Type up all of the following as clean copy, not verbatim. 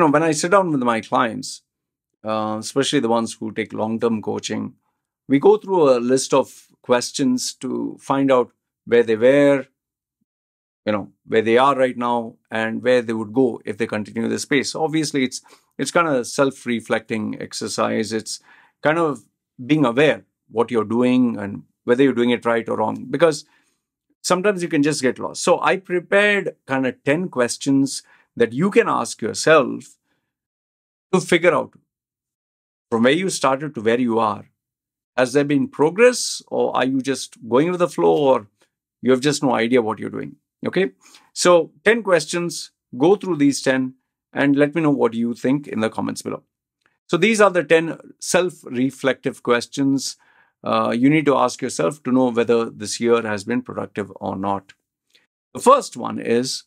when I sit down with my clients, especially the ones who take long-term coaching, we go through a list of questions to find out where they were, where they are right now, and where they would go if they continue this pace. So obviously, it's kind of a self-reflecting exercise. It's kind of being aware what you're doing and whether you're doing it right or wrong, because sometimes you can just get lost. So I prepared kind of 10 questions that you can ask yourself to figure out from where you started to where you are. Has there been progress, or are you just going with the flow, or you have just no idea what you're doing? Okay. So 10 questions, go through these 10 and let me know what you think in the comments below. So these are the 10 self-reflective questions you need to ask yourself to know whether this year has been productive or not. The first one is,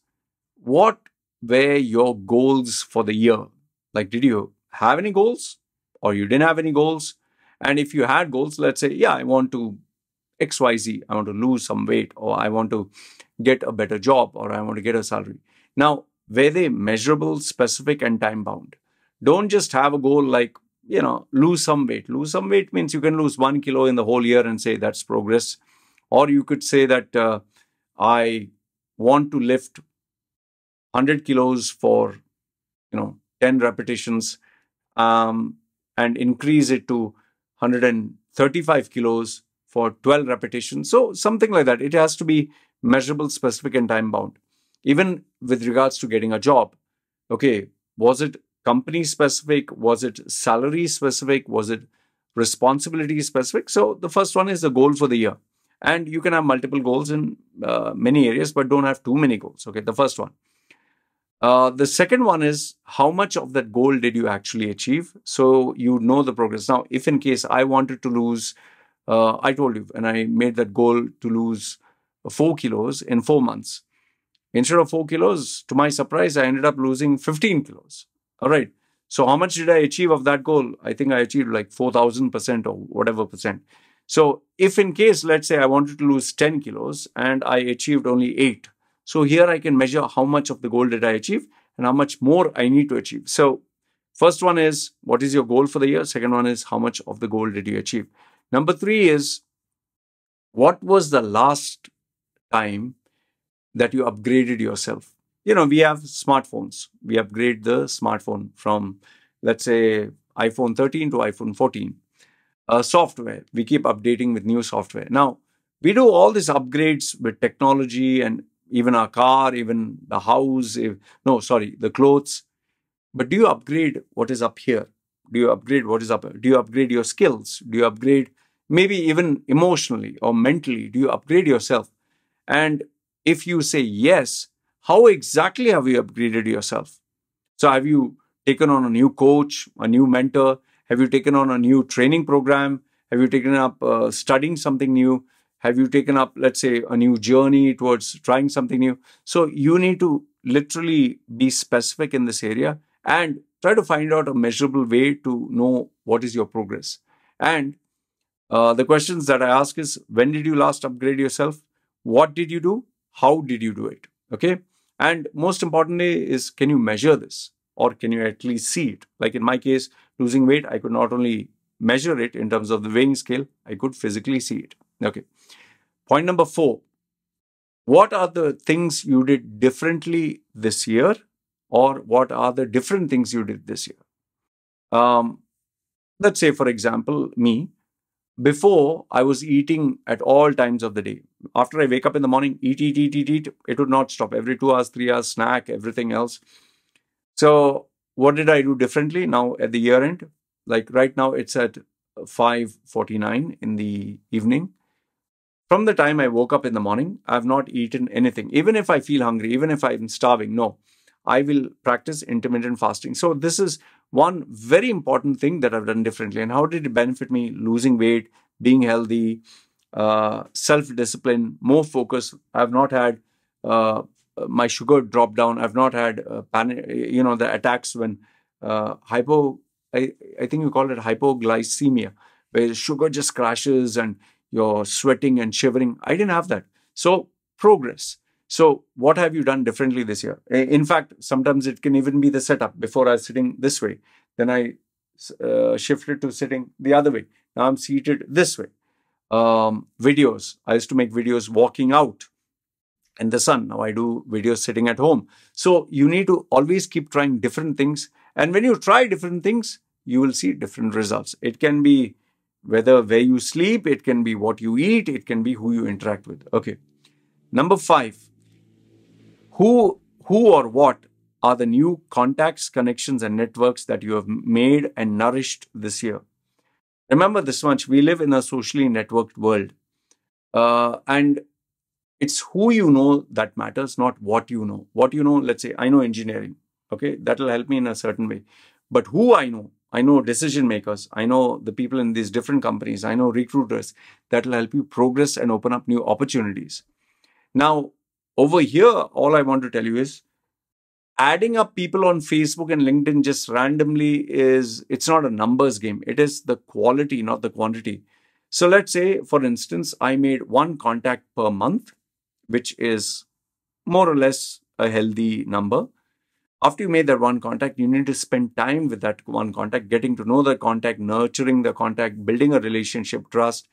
what were your goals for the year? Like, did you have any goals, or you didn't have any goals? And if you had goals, let's say, yeah, I want to XYZ, I want to lose some weight, or I want to get a better job, or I want to get a salary. Now, were they measurable, specific, and time bound? Don't just have a goal like, lose some weight. Lose some weight means you can lose 1 kilo in the whole year and say that's progress. Or you could say that I want to lift 100 kilos for, 10 repetitions and increase it to 135 kilos for 12 repetitions. So something like that. It has to be measurable, specific, and time bound. Even with regards to getting a job. Okay, was it company specific? Was it salary specific? Was it responsibility specific? So the first one is the goal for the year. And you can have multiple goals in many areas, but don't have too many goals. Okay, the first one. The second one is, how much of that goal did you actually achieve? So you know the progress. Now, if in case I wanted to lose, I told you, and I made that goal to lose 4 kilos in 4 months. Instead of 4 kilos, to my surprise, I ended up losing 15 kilos. All right. So how much did I achieve of that goal? I think I achieved like 4,000% or whatever percent. So if in case, let's say I wanted to lose 10 kilos and I achieved only 8. So here I can measure how much of the goal did I achieve and how much more I need to achieve. So first one is, what is your goal for the year? Second one is, how much of the goal did you achieve? Number 3 is, what was the last time that you upgraded yourself? We have smartphones. We upgrade the smartphone from, let's say, iPhone 13 to iPhone 14. Software, we keep updating with new software. Now, we do all these upgrades with technology and even our car, even the house, the clothes. But do you upgrade what is up here? Do you upgrade what is up here? Do you upgrade your skills? Do you upgrade maybe even emotionally or mentally? Do you upgrade yourself? And if you say yes, how exactly have you upgraded yourself? So have you taken on a new coach, a new mentor? Have you taken on a new training program? Have you taken up studying something new? Have you taken up, let's say, a new journey towards trying something new? So you need to literally be specific in this area and try to find out a measurable way to know what is your progress. And the questions that I ask is, when did you last upgrade yourself? What did you do? How did you do it? Okay. And most importantly is, can you measure this, or can you at least see it? Like in my case, losing weight, I could not only measure it in terms of the weighing scale, I could physically see it. Okay. Point number 4. What are the things you did differently this year, or what are the different things you did this year? Let's say, for example, me. Before, I was eating at all times of the day. After I wake up in the morning, eat. It would not stop. Every 2 hours, 3 hours, snack, everything else. So what did I do differently now at the year end? Like right now, it's at 5:49 in the evening. From the time I woke up in the morning, I've not eaten anything. Even if I feel hungry, even if I'm starving, no. I will practice intermittent fasting. So this is one very important thing that I've done differently. And how did it benefit me? Losing weight, being healthy, self-discipline, more focus. I've not had my sugar drop down. I've not had panic, the attacks when I think you call it hypoglycemia, where sugar just crashes and you're sweating and shivering. I didn't have that. So progress. So what have you done differently this year? In fact, sometimes it can even be the setup. Before I was sitting this way, then I shifted to sitting the other way. Now I'm seated this way. Videos. I used to make videos walking out in the sun. Now I do videos sitting at home. So you need to always keep trying different things. And when you try different things, you will see different results. It can be whether where you sleep, it can be what you eat, it can be who you interact with. Okay. Number 5, who or what are the new contacts, connections, and networks that you have made and nourished this year? Remember this much, we live in a socially networked world. And it's who you know that matters, not what you know. What you know, let's say, I know engineering. Okay, that'll help me in a certain way. But who I know decision makers, I know the people in these different companies, I know recruiters, that'll help you progress and open up new opportunities. Now, over here, all I want to tell you is adding up people on Facebook and LinkedIn just randomly it's not a numbers game. It is the quality, not the quantity. So let's say, for instance, I made one contact per month, which is more or less a healthy number. After you made that one contact, you need to spend time with that one contact, getting to know the contact, nurturing the contact, building a relationship, trust,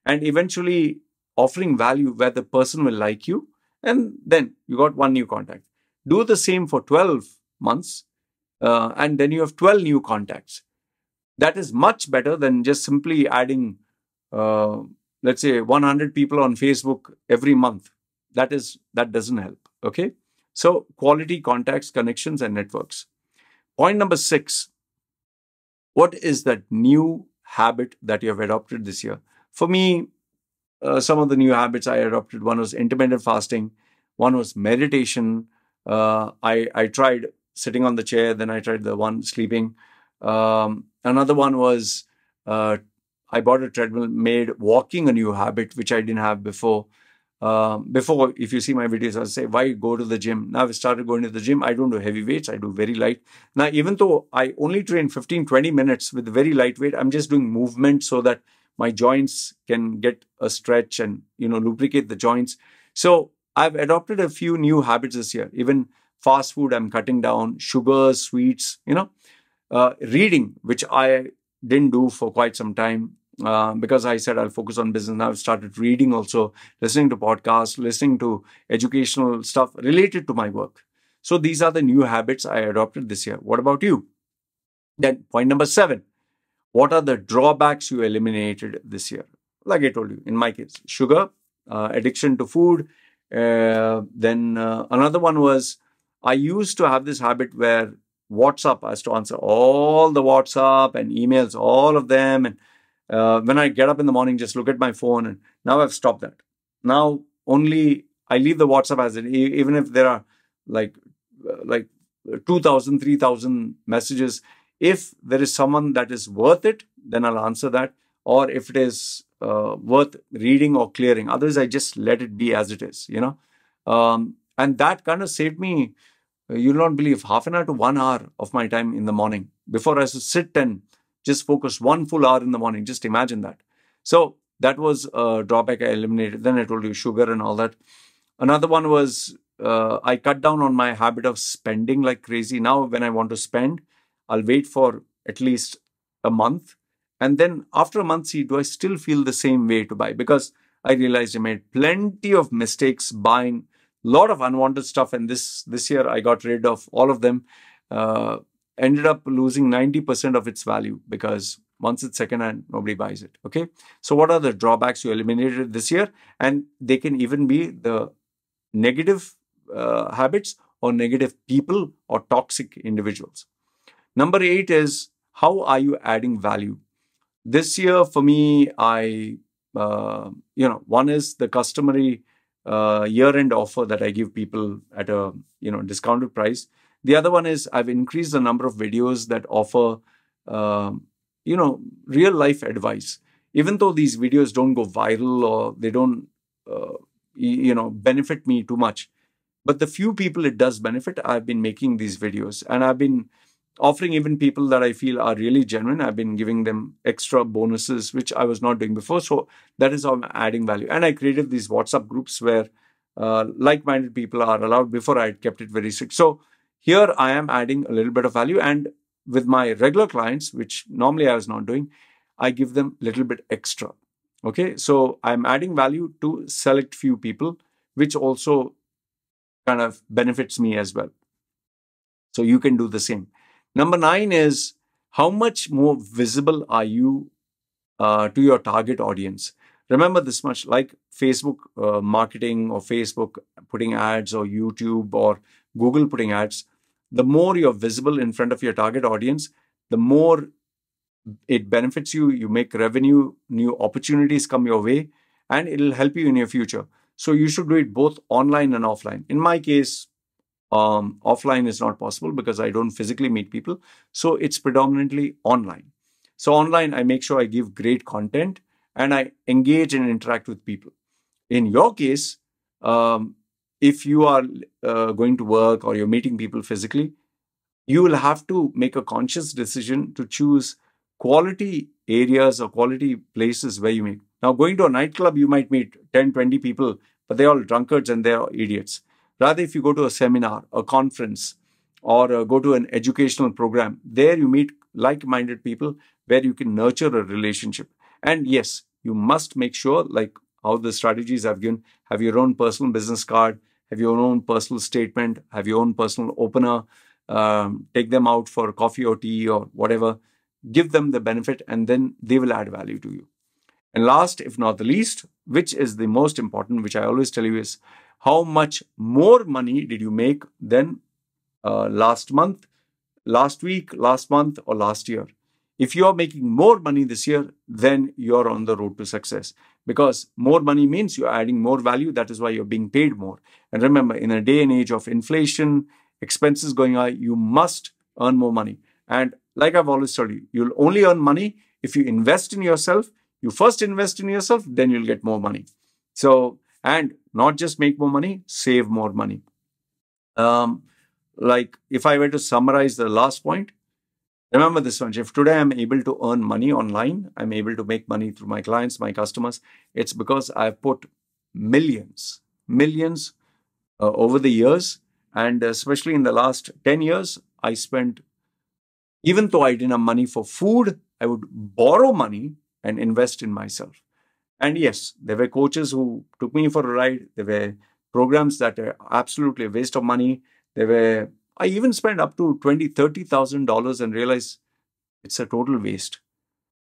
and eventually offering value where the person will like you. And then you got one new contact. Do the same for 12 months, and then you have 12 new contacts. That is much better than just simply adding, let's say, 100 people on Facebook every month. That doesn't help. Okay. So quality contacts, connections, and networks. Point number 6. What is that new habit that you have adopted this year? For me, some of the new habits I adopted, one was intermittent fasting, one was meditation. I tried sitting on the chair, then I tried the one sleeping. Another one was I bought a treadmill, made walking a new habit, which I didn't have before. Before, if you see my videos, I'll say, why go to the gym? Now I've started going to the gym. I don't do heavy weights. I do very light. Now, even though I only train 15, 20 minutes with very lightweight, I'm just doing movement so that my joints can get a stretch and, lubricate the joints. So I've adopted a few new habits this year. Even fast food, I'm cutting down, sugars, sweets, reading, which I didn't do for quite some time. Because I said I'll focus on business. Now I've started reading also, listening to podcasts, listening to educational stuff related to my work. So these are the new habits I adopted this year. What about you? Then point number 7. What are the drawbacks you eliminated this year? Like I told you, in my case, sugar, addiction to food. Then another one was I used to have this habit where WhatsApp, I used to answer all the WhatsApp and emails, all of them. And when I get up in the morning, just look at my phone. And now I've stopped that. Now only I leave the WhatsApp as it, even if there are like 2,000, 3,000 messages. If there is someone that is worth it, then I'll answer that. Or if it is worth reading or clearing. Otherwise, I just let it be as it is, and that kind of saved me, you'll not believe, half an hour to 1 hour of my time in the morning. Before I used to sit and just focus 1 full hour in the morning. Just imagine that. So that was a drawback I eliminated. Then I told you sugar and all that. Another one was I cut down on my habit of spending like crazy. Now when I want to spend, I'll wait for at least a month. And then after a month, see, do I still feel the same way to buy? Because I realized I made plenty of mistakes buying a lot of unwanted stuff. And this year I got rid of all of them. Ended up losing 90% of its value because once it's secondhand, nobody buys it. Okay. So what are the drawbacks you eliminated this year? And they can even be the negative habits or negative people or toxic individuals. Number 8 is, how are you adding value? This year for me, one is the customary year-end offer that I give people at a, discounted price. The other one is I've increased the number of videos that offer, real life advice. Even though these videos don't go viral or they don't, benefit me too much. But the few people it does benefit, I've been making these videos. And I've been offering even people that I feel are really genuine. I've been giving them extra bonuses, which I was not doing before. So that is how I'm adding value. And I created these WhatsApp groups where like-minded people are allowed. Before, I had kept it very strict. So here I am adding a little bit of value, and with my regular clients, which normally I was not doing, I give them a little bit extra. Okay, so I'm adding value to select few people, which also kind of benefits me as well. So you can do the same. Number 9 is, how much more visible are you to your target audience? Remember this much, like Facebook marketing, or Facebook putting ads, or YouTube or Google putting ads, the more you're visible in front of your target audience, the more it benefits you. You make revenue, new opportunities come your way, and it'll help you in your future. So you should do it both online and offline. In my case, offline is not possible because I don't physically meet people. So it's predominantly online. So online, I make sure I give great content and I engage and interact with people. In your case, if you are going to work or you're meeting people physically, you will have to make a conscious decision to choose quality areas or quality places where you meet. Now, going to a nightclub, you might meet 10, 20 people, but they're all drunkards and they're idiots. Rather, if you go to a seminar, a conference, or go to an educational program, there you meet like-minded people where you can nurture a relationship. And yes, you must make sure, like how the strategies I've given, have your own personal business card, have your own personal statement, have your own personal opener, take them out for coffee or tea or whatever, give them the benefit, and then they will add value to you. And last, if not the least, which is the most important, which I always tell you, is how much more money did you make than last month, last week, last month, or last year? If you are making more money this year, then you're on the road to success, because more money means you're adding more value. That is why you're being paid more. And remember, in a day and age of inflation, expenses going high, you must earn more money. And like I've always told you, you'll only earn money if you invest in yourself. You first invest in yourself, then you'll get more money. So, and not just make more money, save more money. Like if I were to summarize the last point, remember this one. If today I'm able to earn money online, I'm able to make money through my clients, my customers, it's because I've put millions over the years. And especially in the last 10 years, I spent, even though I didn't have money for food, I would borrow money and invest in myself. And yes, there were coaches who took me for a ride. There were programs that are absolutely a waste of money. I even spent up to $20,000, $30,000 and realized it's a total waste.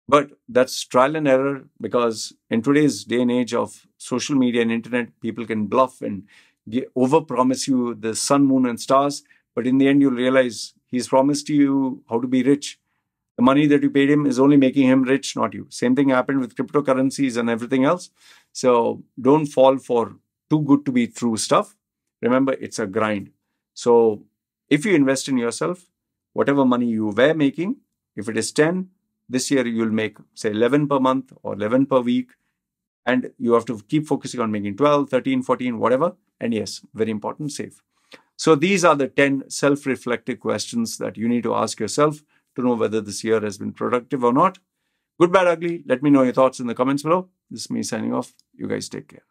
But that's trial and error, because in today's day and age of social media and internet, people can bluff and over-promise you the sun, moon, and stars. But in the end, you'll realize he's promised you how to be rich. The money that you paid him is only making him rich, not you. Same thing happened with cryptocurrencies and everything else. So don't fall for too good to be true stuff. Remember, it's a grind. So if you invest in yourself, whatever money you were making, if it is 10, this year you'll make, say, 11 per month or 11 per week. And you have to keep focusing on making 12, 13, 14, whatever. And yes, very important, save. So these are the 10 self-reflective questions that you need to ask yourself to know whether this year has been productive or not. Good, bad, ugly. Let me know your thoughts in the comments below. This is me signing off. You guys take care.